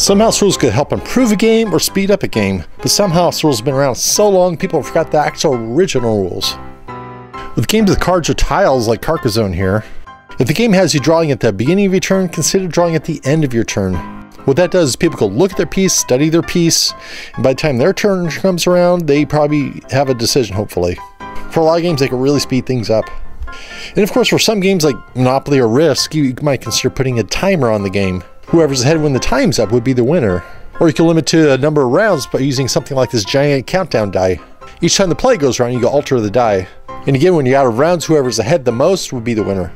Some house rules could help improve a game or speed up a game, but some house rules have been around so long people forgot the actual original rules. With games with cards or tiles like Carcassonne here, if the game has you drawing at the beginning of your turn, consider drawing at the end of your turn. What that does is people can look at their piece, study their piece, and by the time their turn comes around, they probably have a decision, hopefully. For a lot of games, they can really speed things up. And of course, for some games like Monopoly or Risk, you might consider putting a timer on the game. Whoever's ahead when the time's up would be the winner. Or you can limit to a number of rounds by using something like this giant countdown die. Each time the play goes around, you can alter the die. And again, when you're out of rounds, whoever's ahead the most would be the winner.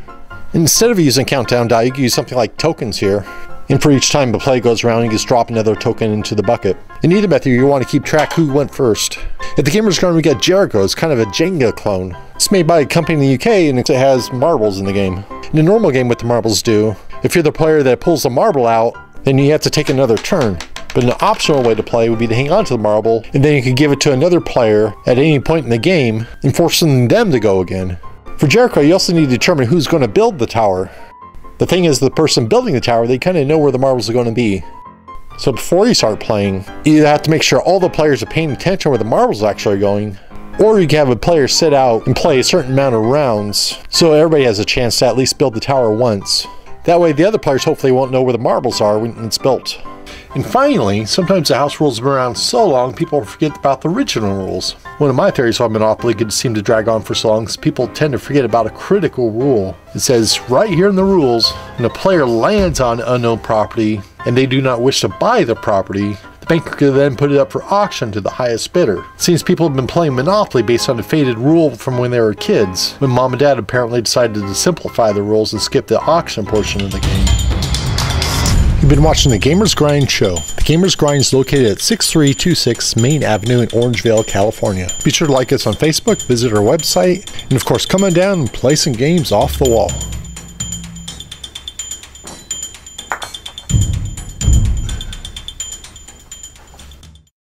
And instead of using countdown die, you can use something like tokens here. And for each time the play goes around, you just drop another token into the bucket. In either method, you want to keep track who went first. At the Gamers Garden, we got Jericho. It's kind of a Jenga clone. It's made by a company in the UK, and it has marbles in the game. In a normal game, what the marbles do, if you're the player that pulls the marble out, then you have to take another turn. But an optional way to play would be to hang on to the marble, and then you can give it to another player at any point in the game, and forcing them to go again. For Jericho, you also need to determine who's going to build the tower. The thing is, the person building the tower, they kind of know where the marbles are going to be. So before you start playing, you have to make sure all the players are paying attention where the marbles actually are going. Or you can have a player sit out and play a certain amount of rounds, so everybody has a chance to at least build the tower once. That way the other players hopefully won't know where the marbles are when it's built. And finally, sometimes the house rules have been around so long people forget about the original rules. One of my theories why Monopoly could seem to drag on for so long is people tend to forget about a critical rule. It says right here in the rules, when a player lands on unknown property and they do not wish to buy the property, the banker could then put it up for auction to the highest bidder. It seems people have been playing Monopoly based on a faded rule from when they were kids, when mom and dad apparently decided to simplify the rules and skip the auction portion of the game. You've been watching The Gamers Grind Show. The Gamers Grind is located at 6326 Main Avenue in Orangevale, California. Be sure to like us on Facebook, visit our website, and of course come on down and play some games off the wall.